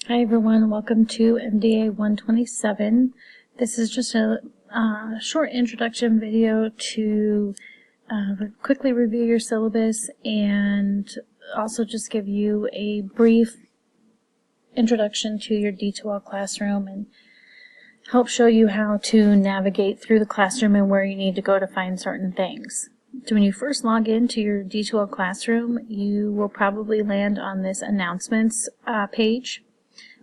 Hi everyone, welcome to MDA 127. This is just a short introduction video to quickly review your syllabus and also just give you a brief introduction to your D2L classroom and help show you how to navigate through the classroom and where you need to go to find certain things. So when you first log into your D2L classroom, you will probably land on this announcements page.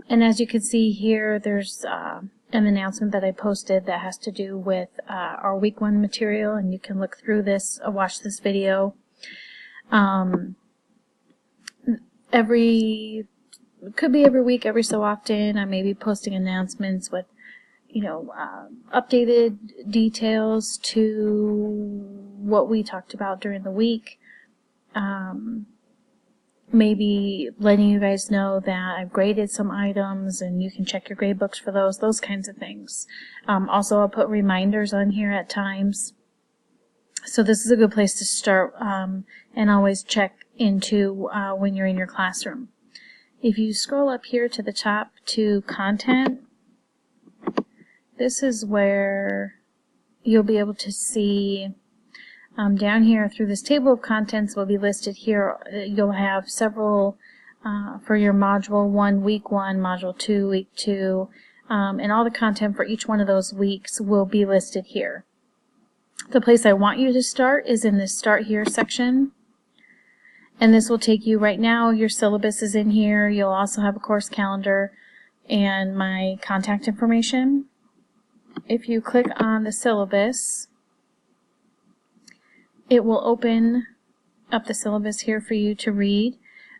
And as you can see here, there's an announcement that I posted that has to do with our week 1 material, and you can look through this or watch this video. Could be every week, every so often, I may be posting announcements with, updated details to what we talked about during the week. Maybe letting you guys know that I've graded some items and you can check your grade books for those kinds of things. Also, I'll put reminders on here at times. So this is a good place to start and always check into when you're in your classroom. If you scroll up here to the top to content, this is where you'll be able to see down here through this table of contents will be listed here. You'll have several for your module 1, week 1, module 2, week 2, and all the content for each one of those weeks will be listed here. The place I want you to start is in this Start Here section, and this will take you right now. Your syllabus is in here. You'll also have a course calendar and my contact information. If you click on the syllabus, it will open up the syllabus here for you to read.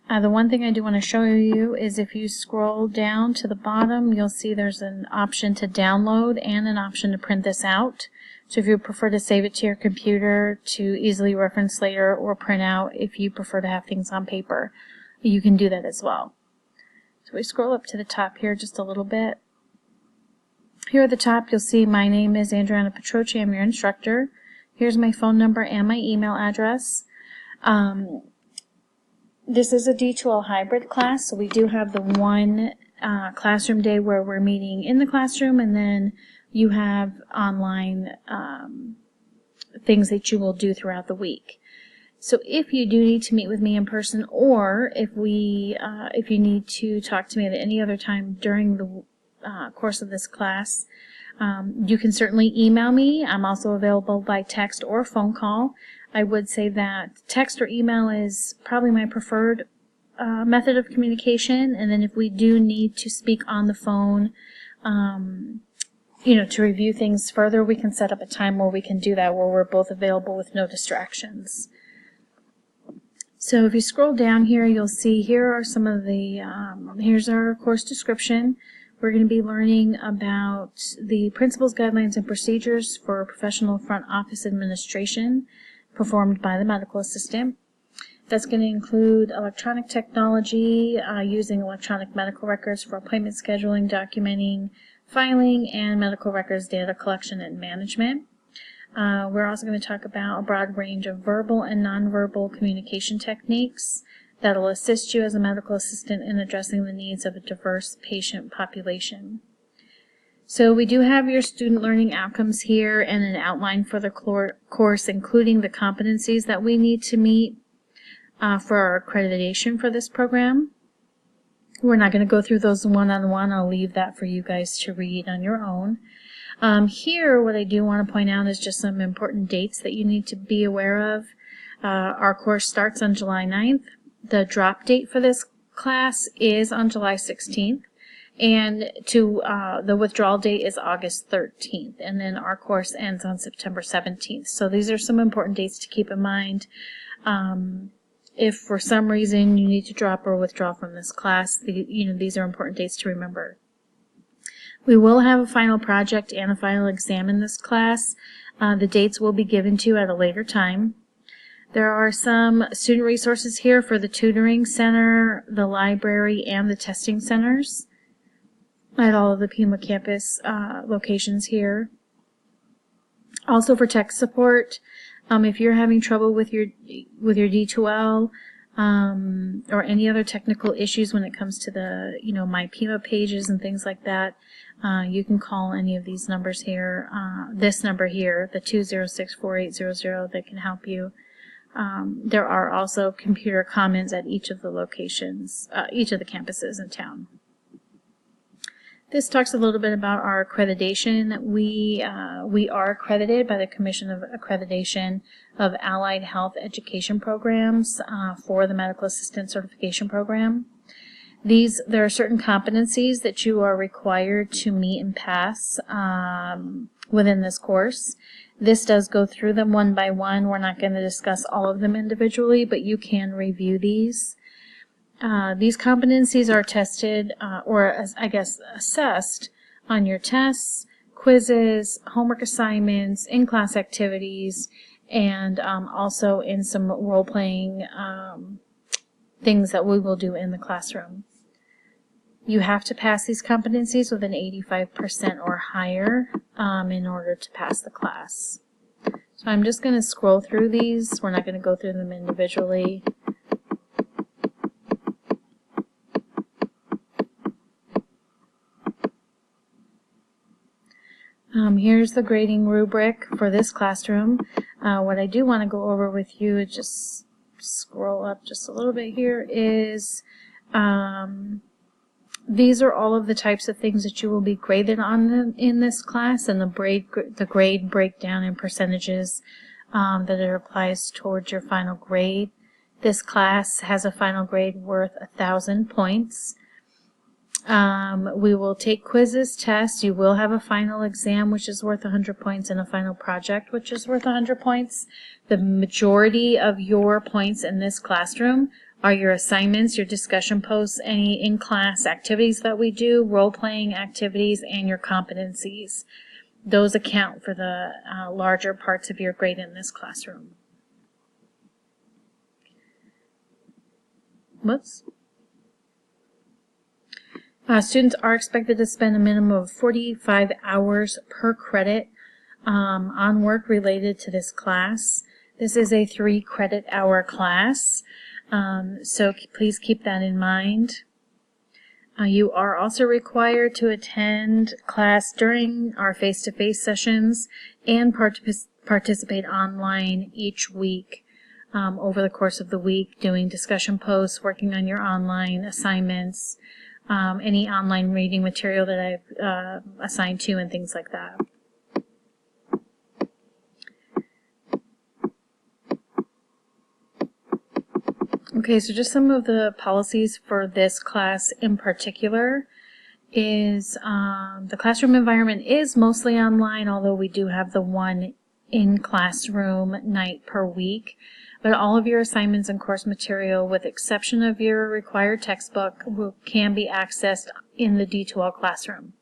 The one thing I do want to show you is if you scroll down to the bottom, you'll see there's an option to download and an option to print this out. So if you prefer to save it to your computer to easily reference later, or print out if you prefer to have things on paper, you can do that as well. So we scroll up to the top here just a little bit. Here at the top you'll see my name is Adriana Petroci. I'm your instructor. Here's my phone number and my email address. This is a D2L hybrid class, so we do have the one classroom day where we're meeting in the classroom, and then you have online things that you will do throughout the week. So if you do need to meet with me in person, or if you need to talk to me at any other time during the course of this class, you can certainly email me. I'm also available by text or phone call. I would say that text or email is probably my preferred method of communication, and then if we do need to speak on the phone, to review things further, we can set up a time where we can do that, where we're both available with no distractions. So if you scroll down here, you'll see here are some of the, here's our course description. We're going to be learning about the principles, guidelines, and procedures for professional front office administration performed by the medical assistant. That's going to include electronic technology, using electronic medical records for appointment scheduling, documenting, filing, and medical records data collection and management. We're also going to talk about a broad range of verbal and nonverbal communication techniques that will assist you as a medical assistant in addressing the needs of a diverse patient population. So we do have your student learning outcomes here and an outline for the course, including the competencies that we need to meet for our accreditation for this program. We're not going to go through those one-on-one. I'll leave that for you guys to read on your own. Here, what I do want to point out is just some important dates that you need to be aware of. Our course starts on July 9th. The drop date for this class is on July 16th, and the withdrawal date is August 13th, and then our course ends on September 17th. So these are some important dates to keep in mind. If for some reason you need to drop or withdraw from this class, these are important dates to remember. We will have a final project and a final exam in this class. The dates will be given to you at a later time. There are some student resources here for the tutoring center, the library, and the testing centers at all of the Pima campus locations here. Also for tech support, if you're having trouble with your D2L, or any other technical issues when it comes to the, My PIMA pages and things like that, you can call any of these numbers here, this number here, the 206-4800, that can help you. There are also computer commons at each of the locations, each of the campuses in town. This talks a little bit about our accreditation. We are accredited by the Commission of Accreditation of Allied Health Education Programs for the Medical Assistant Certification Program. There are certain competencies that you are required to meet and pass within this course. This does go through them one by one. We're not going to discuss all of them individually, but you can review these. These competencies are tested, assessed on your tests, quizzes, homework assignments, in-class activities, and also in some role-playing things that we will do in the classroom. You have to pass these competencies with an 85% or higher in order to pass the class. So I'm just going to scroll through these. We're not going to go through them individually. Here's the grading rubric for this classroom. What I do want to go over with you, is just scroll up just a little bit here, is these are all of the types of things that you will be graded on in this class, and the grade breakdown in percentages that it applies towards your final grade. This class has a final grade worth 1,000 points. We will take quizzes, tests. You will have a final exam, which is worth 100 points, and a final project, which is worth 100 points. The majority of your points in this classroom are your assignments, your discussion posts, any in-class activities that we do, role-playing activities, and your competencies. Those account for the larger parts of your grade in this classroom. Whoops. Students are expected to spend a minimum of 45 hours per credit on work related to this class. This is a 3-credit-hour class, so please keep that in mind. You are also required to attend class during our face-to-face sessions and participate online each week over the course of the week, doing discussion posts, working on your online assignments, any online reading material that I've assigned to, and things like that. Okay, so just some of the policies for this class in particular is the classroom environment is mostly online, although we do have the one in-classroom night per week. But all of your assignments and course material, with exception of your required textbook, can be accessed in the D2L classroom.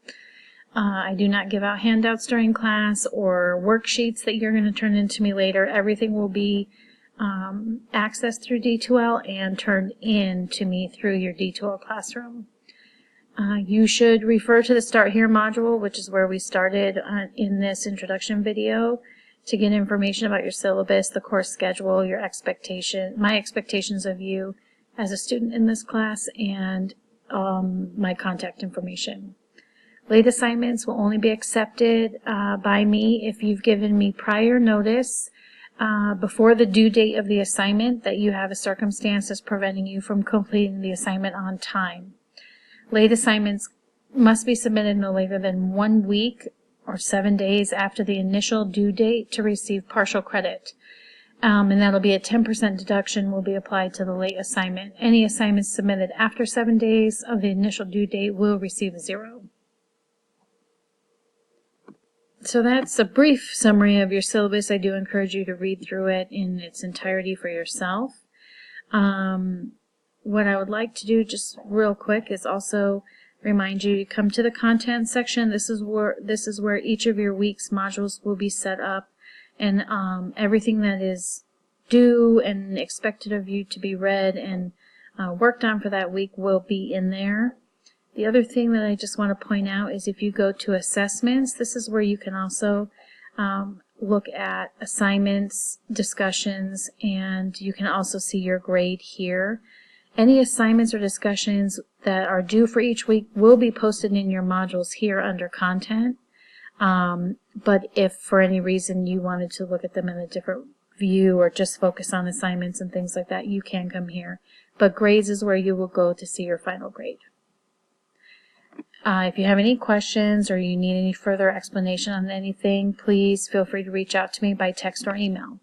I do not give out handouts during class or worksheets that you're going to turn into me later. Everything will be accessed through D2L and turned in to me through your D2L classroom. You should refer to the Start Here module, which is where we started in this introduction video, to get information about your syllabus, the course schedule, my expectations of you as a student in this class, and my contact information. Late assignments will only be accepted by me if you've given me prior notice before the due date of the assignment that you have a circumstance that's preventing you from completing the assignment on time. Late assignments must be submitted no later than 1 week or 7 days after the initial due date to receive partial credit. And that'll be a 10% deduction will be applied to the late assignment. Any assignments submitted after 7 days of the initial due date will receive 0. So that's a brief summary of your syllabus. I do encourage you to read through it in its entirety for yourself. What I would like to do just real quick is also remind you to come to the content section. This is where each of your week's modules will be set up, and everything that is due and expected of you to be read and worked on for that week will be in there. The other thing that I just want to point out is if you go to assessments, this is where you can also look at assignments, discussions, and you can also see your grade here. Any assignments or discussions that are due for each week will be posted in your modules here under content. But if for any reason you wanted to look at them in a different view or just focus on assignments and things like that, you can come here. But grades is where you will go to see your final grade. If you have any questions or you need any further explanation on anything, please feel free to reach out to me by text or email.